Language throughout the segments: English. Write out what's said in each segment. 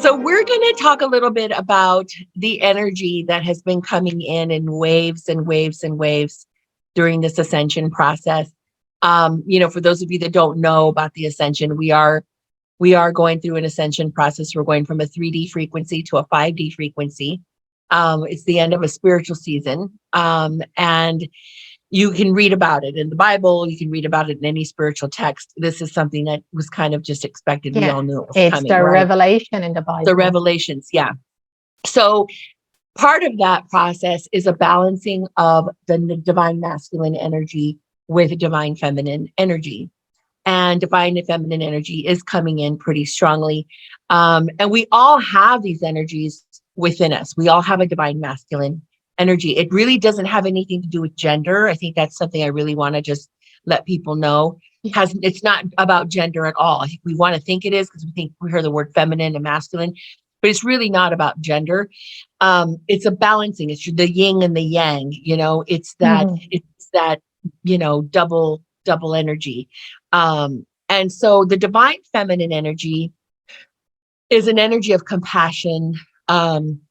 So we're going to talk a little bit about the energy that has been coming in waves and waves and waves during this ascension process. For those of you that don't know about the ascension, we are going through an ascension process. We're going from a 3D frequency to a 5D frequency. It's the end of a spiritual season, and you can read about it in the Bible. You can read about it in any spiritual text. This is something that was kind of just expected. We Yeah, all knew it was it's coming, the right? revelation in the The Bible. revelations, yeah. So part of that process is a balancing of the divine masculine energy with divine feminine energy. And divine feminine energy is coming in pretty strongly. And we all have these energies within us. We all have a divine masculine energy. It really doesn't have anything to do with gender. I think that's something I really want to just let people know. It's not about gender at all. I think we want to think it is because we hear the word feminine and masculine, but it's really not about gender. It's a balancing. It's the yin and the yang. It's that Mhm. double energy. And so the divine feminine energy is an energy of compassion,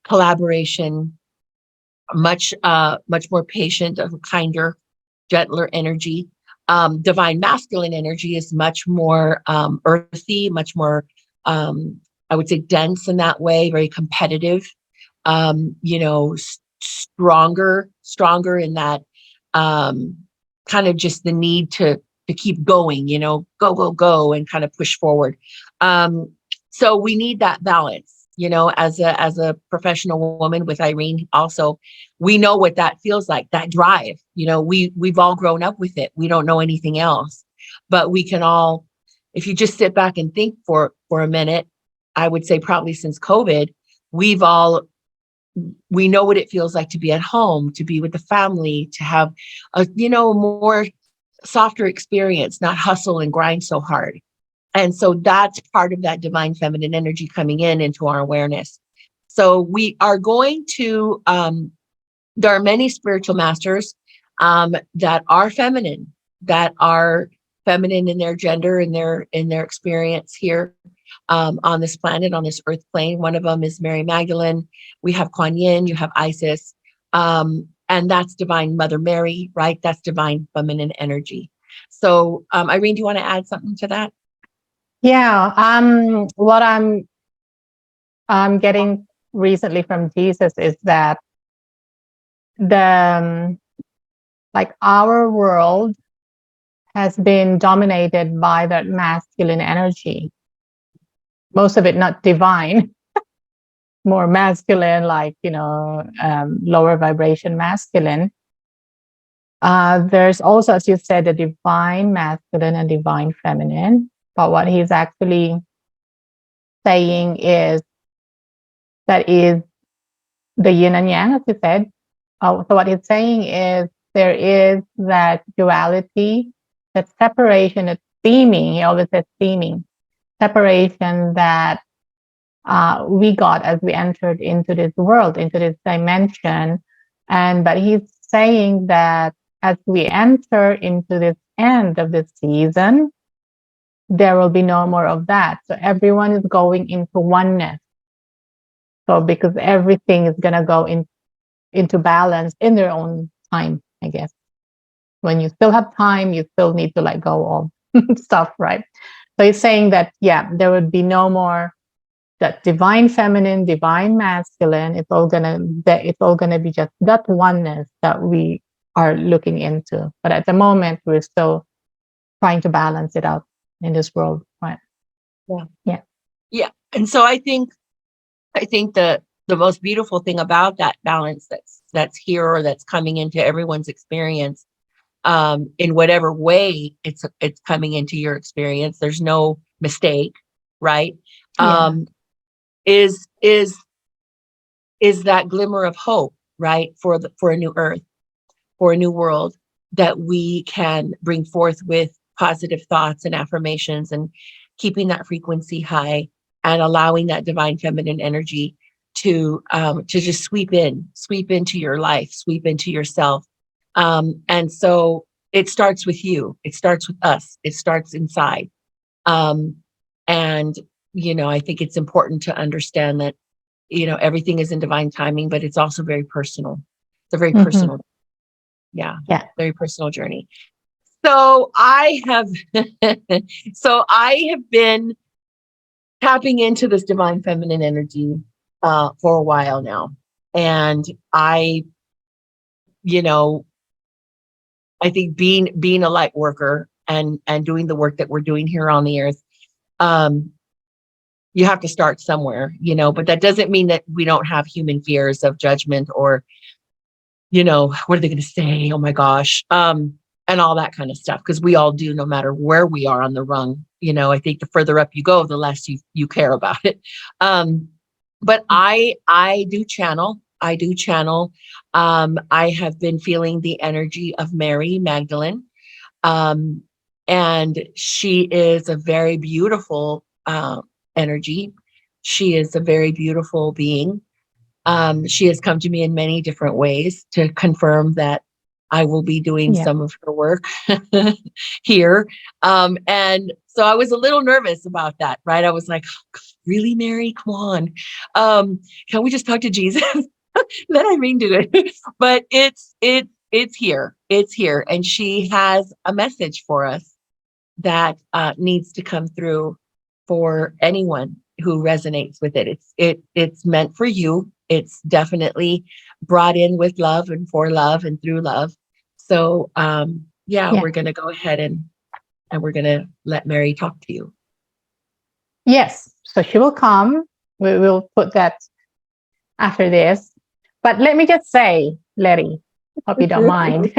collaboration, much more patient, a kinder, gentler energy. Divine masculine energy is much more earthy, much more, I would say, dense in that way, very competitive. Stronger in that, kind of just the need to keep going, go, and kind of push forward. So we need that balance, as a professional woman with Irene also, we know what that feels like, that drive. We've all grown up with it. We don't know anything else, but we can all, if you just sit back and think for a minute, I would say probably since COVID, we know what it feels like to be at home, to be with the family, to have a, more softer experience, not hustle and grind so hard. And so that's part of that divine feminine energy coming into our awareness. So we are going to, there are many spiritual masters that are feminine in their gender, in their experience here on this planet, on this earth plane. One of them is Mary Magdalene. We have Kuan Yin, you have Isis, and that's divine Mother Mary, right? That's divine feminine energy. So, Irene, do you want to add something to that? Yeah. What I'm getting recently from Jesus is that the like our world has been dominated by that masculine energy. Most of it not divine, more masculine, like lower vibration masculine. There's also, as you said, the divine masculine and divine feminine. But what he's actually saying is that is the yin and yang, as you said. So what he's saying is there is that duality, that separation, that theming. He always says theming, separation that we got as we entered into this world, into this dimension. But he's saying that as we enter into this end of this season, there will be no more of that. So everyone is going into oneness. So because everything is going to go into balance in their own time, I guess. When you still have time, you still need to let go of stuff, right? So he's saying that, yeah, there would be no more that divine feminine, divine masculine. It's all gonna be just that oneness that we are looking into. But at the moment, we're still trying to balance it out in this world, right? Yeah. And so I think the most beautiful thing about that balance that's here, or that's coming into everyone's experience, in whatever way it's coming into your experience, there's no mistake, right? Yeah. Is that glimmer of hope, right, for a new earth, for a new world, that we can bring forth with positive thoughts and affirmations, and keeping that frequency high, and allowing that divine feminine energy to just sweep into your life, sweep into yourself. And so it starts with you. It starts with us. It starts inside. And I think it's important to understand that, everything is in divine timing, but it's also very personal. It's a very Mhm. personal, yeah, Yeah. very personal journey. So I have, so I have been tapping into this divine feminine energy for a while now, and you know, I think being a light worker and doing the work that we're doing here on the earth, um, you have to start somewhere, but that doesn't mean that we don't have human fears of judgment or, what are they going to say? Oh my gosh. And all that kind of stuff. Because we all do, no matter where we are on the rung. I think the further up you go, the less you care about it. But I do channel. I do channel. I have been feeling the energy of Mary Magdalene. Um, and she is a very beautiful energy. She is a very beautiful being. She has come to me in many different ways to confirm that I will be doing Yeah. some of her work here. And so I was a little nervous about that, right? I was like, oh, God, really, Mary? Come on. Can we just talk to Jesus? Let Irene do it. But it's here. It's here. And she has a message for us that needs to come through for anyone who resonates with it. It's meant for you. It's definitely brought in with love and for love and through love. So yeah, Yeah. we're gonna go ahead and we're gonna let Mary talk to you. Yes. So she will come. We will put that after this. But let me just say, Letty, hope you don't mind.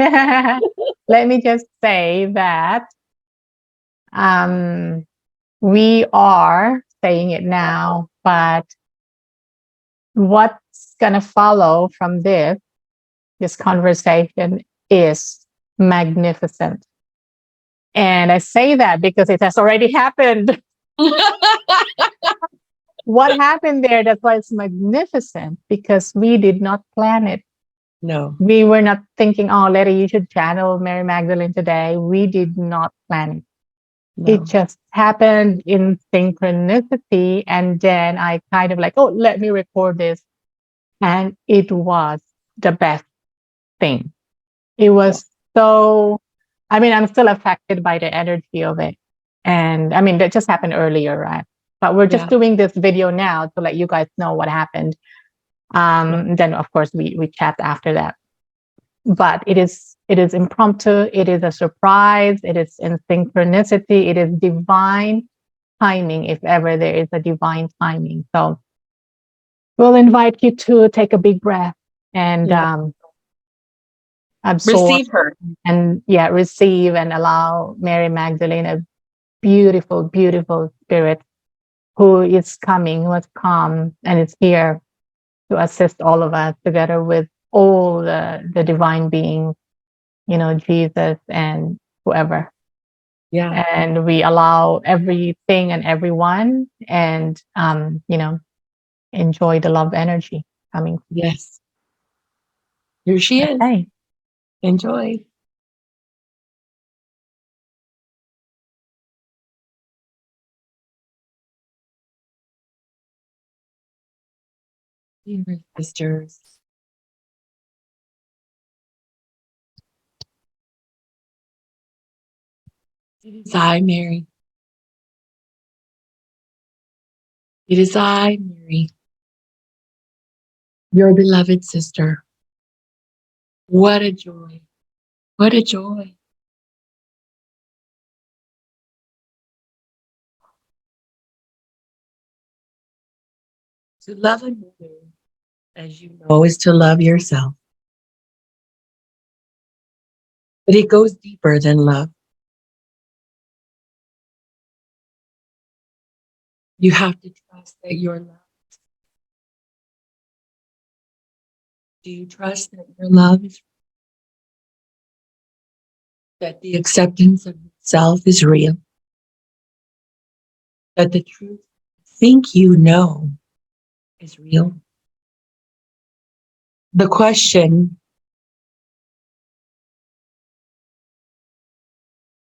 Let me just say that um, we are saying it now, but what's going to follow from this conversation is magnificent. And I say that because it has already happened. What happened there? That's why it's magnificent, because we did not plan it. No, We were not thinking, oh, Letty, you should channel Mary Magdalene today. We did not plan it. It no. just happened in synchronicity. And then I kind of like, oh, let me record this. And it was the best thing. It Yeah, was so, I mean, I'm still affected by the energy of it. And I mean, that just happened earlier, right? But we're just yeah, doing this video now to let you guys know what happened. yeah, Then of course we chat after that. But it is impromptu, it is a surprise, it is in synchronicity, it is divine timing, if ever there is a divine timing. So we'll invite you to take a big breath and yeah. absorb Receive her. and receive and allow Mary Magdalene, a beautiful, beautiful spirit who is coming, who has come and is here to assist all of us together with all the divine beings, Jesus and whoever. Yeah. And we allow everything and everyone and, enjoy the love energy coming. Yes. Here she is. Okay. Enjoy. Dear sisters. It is I, Mary. It is I, Mary, your beloved sister. What a joy. What a joy. To love another, as you know, is to love yourself. But it goes deeper than love. You have to trust that you're loved. Do you trust that your love is, that the acceptance of yourself is real? That the truth you think you know is real? The question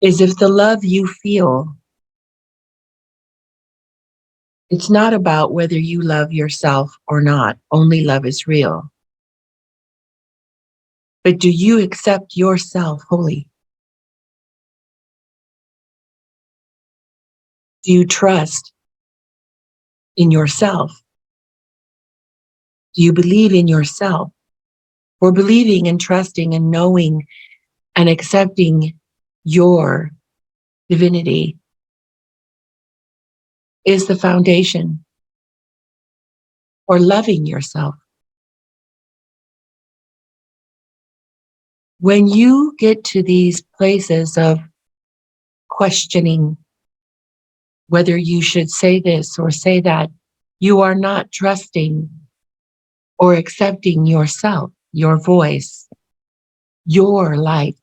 is if the love you feel It's not about whether you love yourself or not. Only love is real. But do you accept yourself fully? Do you trust in yourself? Do you believe in yourself? For believing and trusting and knowing and accepting your divinity is the foundation for loving yourself. When you get to these places of questioning whether you should say this or say that, you are not trusting or accepting yourself, your voice, your light.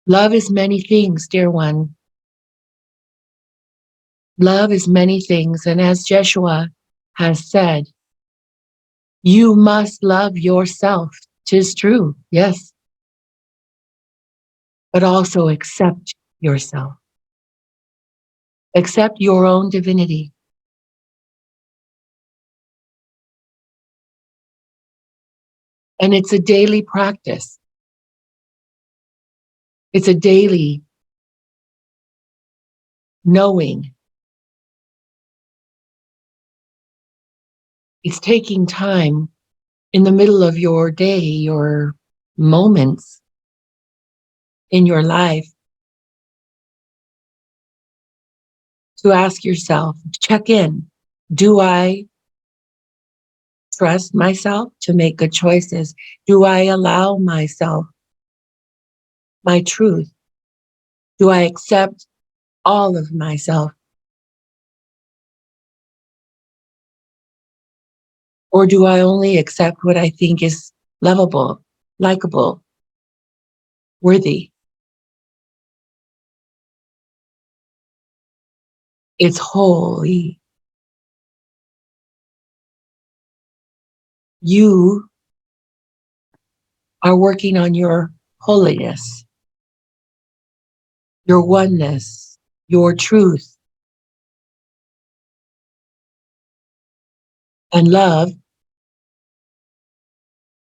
Love is many things, dear one. Love is many things. And as Jeshua has said, you must love yourself. 'Tis true, yes, but also accept yourself. Accept your own divinity. And it's a daily practice. It's a daily knowing. It's taking time in the middle of your day, your moments in your life to ask yourself, check in. Do I trust myself to make good choices? Do I allow myself my truth? Do I accept all of myself? Or do I only accept what I think is lovable, likable, worthy? It's holy. You are working on your holiness, your oneness, your truth, and love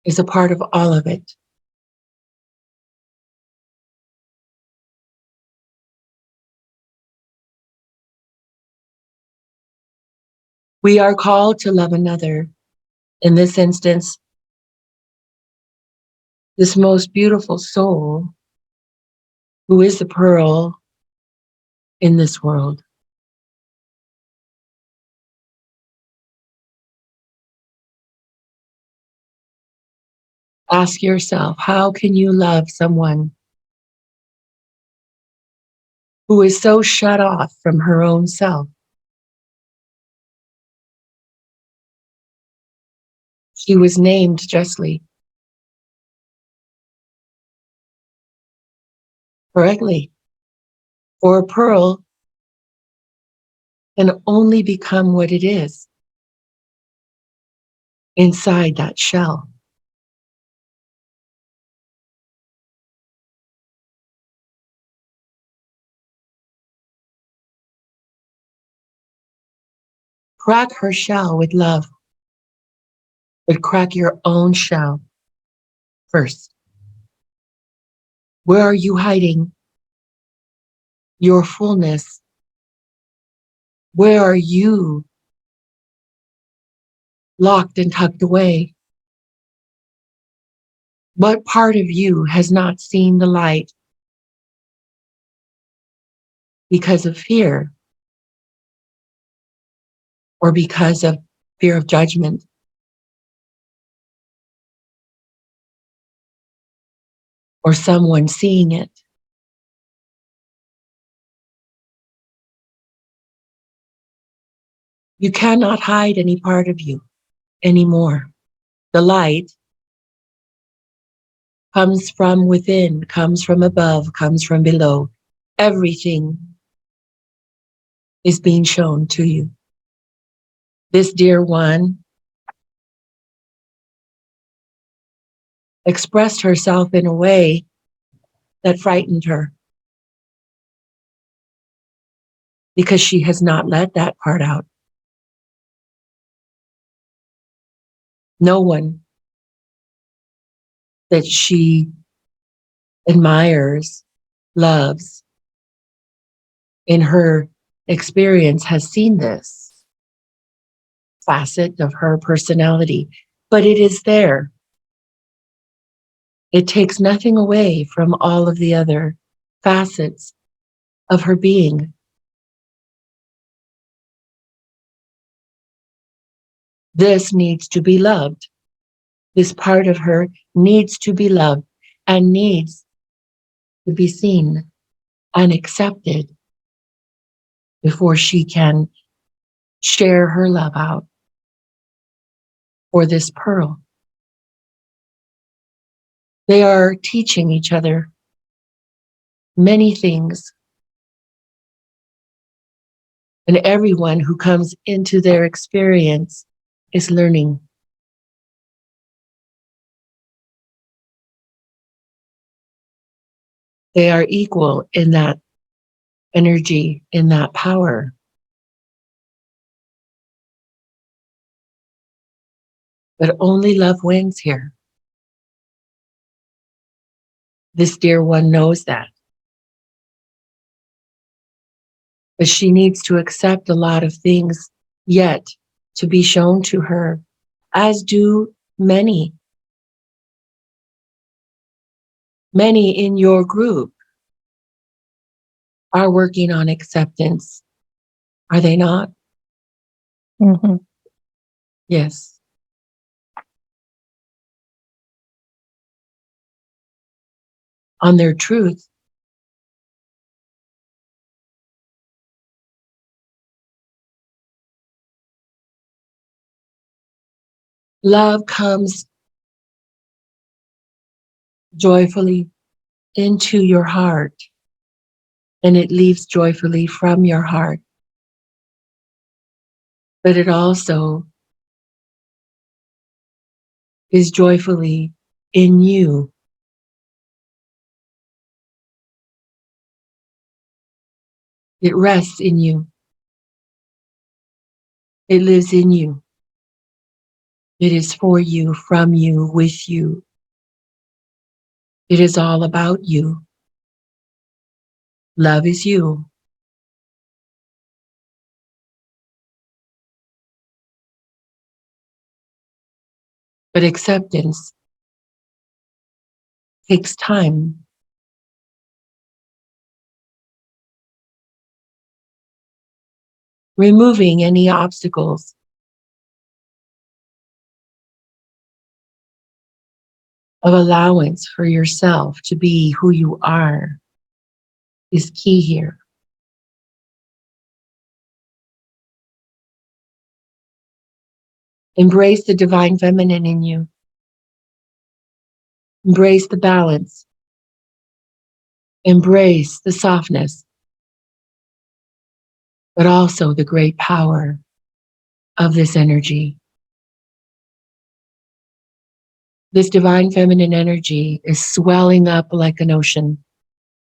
is a part of all of it. We are called to love another. In this instance, this most beautiful soul who is the pearl in this world. Ask yourself, how can you love someone who is so shut off from her own self? She was named justly, correctly, for a pearl can only become what it is inside that shell. Crack her shell with love, but crack your own shell first. Where are you hiding your fullness? Where are you locked and tucked away? What part of you has not seen the light because of fear or because of fear of judgment or someone seeing it? You cannot hide any part of you anymore. The light comes from within, comes from above, comes from below. Everything is being shown to you. This dear one expressed herself in a way that frightened her. because she has not let that part out. No one that she admires, loves, in her experience has seen this facet of her personality, but it is there. It takes nothing away from all of the other facets of her being. This needs to be loved. This part of her needs to be loved and needs to be seen and accepted before she can share her love out for this pearl. They are teaching each other many things, and everyone who comes into their experience is learning. They are equal in that energy, in that power. But only love wins here. This dear one knows that. But she needs to accept a lot of things yet to be shown to her, as do many. Many in your group are working on acceptance, are they not? Mm-hmm. Yes. On their truth. Love comes joyfully into your heart, and it leaves joyfully from your heart. But it also is joyfully in you. It rests in you. It lives in you. It is for you, from you, with you. It is all about you. Love is you. But acceptance takes time. Removing any obstacles, of allowance for yourself to be who you are is key here. Embrace the divine feminine in you. Embrace the balance. Embrace the softness, but also the great power of this energy. This divine feminine energy is swelling up like an ocean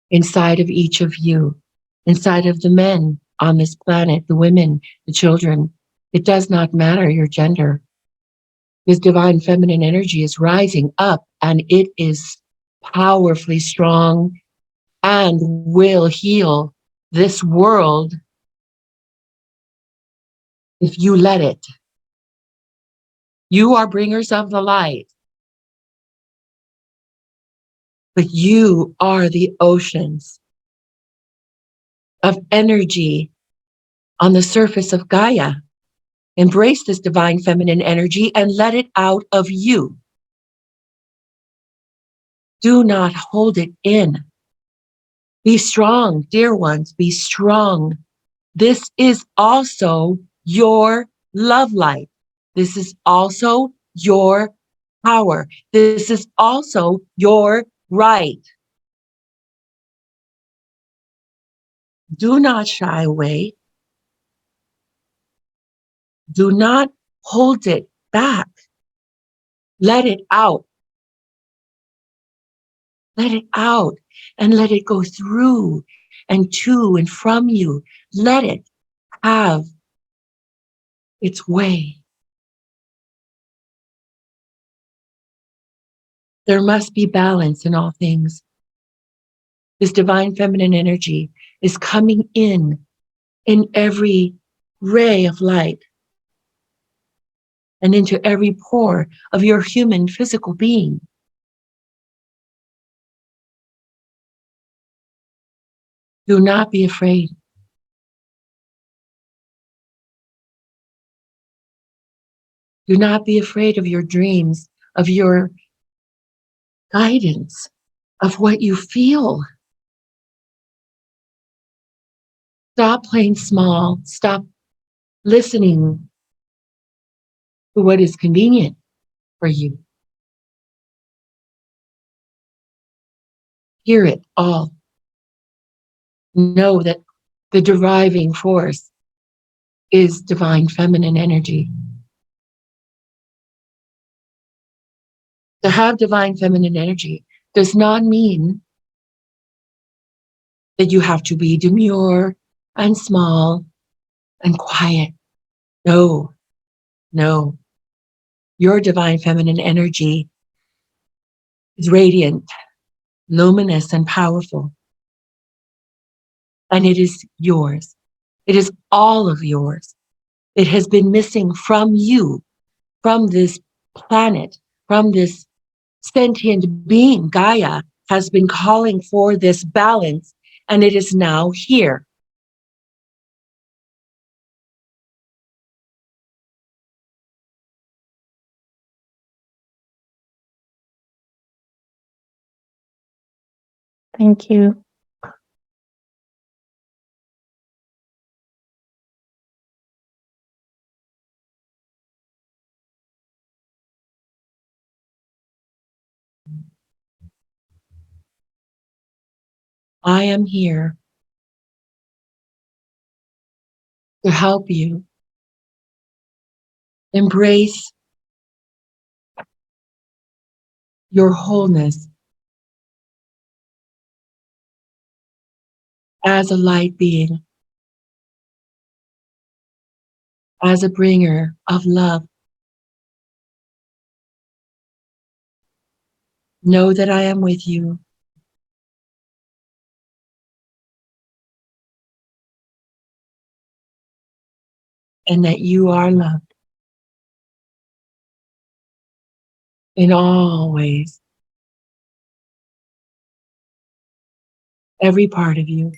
inside of each of you, inside of the men on this planet, the women, the children. It does not matter your gender. This divine feminine energy is rising up, and it is powerfully strong and will heal this world if you let it. You are bringers of the light, but you are the oceans of energy on the surface of Gaia. Embrace this divine feminine energy and let it out of you. Do not hold it in. Be strong, dear ones, be strong. This is also your love light. This is also your power. This is also your right. Do not shy away. Do not hold it back. Let it out. Let it out and let it go through and to and from you. Let it have its way. There must be balance in all things. This divine feminine energy is coming in every ray of light and into every pore of your human physical being. Do not be afraid. Do not be afraid of your dreams, of your guidance, of what you feel. Stop playing small. Stop listening to what is convenient for you. Hear it all. Know that the driving force is divine feminine energy. To have divine feminine energy does not mean that you have to be demure and small and quiet. No, no. Your divine feminine energy is radiant, luminous, and powerful. And it is yours. It is all of yours. It has been missing from you, from this planet, from this sentient being. Gaia has been calling for this balance, and it is now here. Thank you. I am here to help you embrace your wholeness as a light being, as a bringer of love. Know that I am with you. And that you are loved in all ways, every part of you.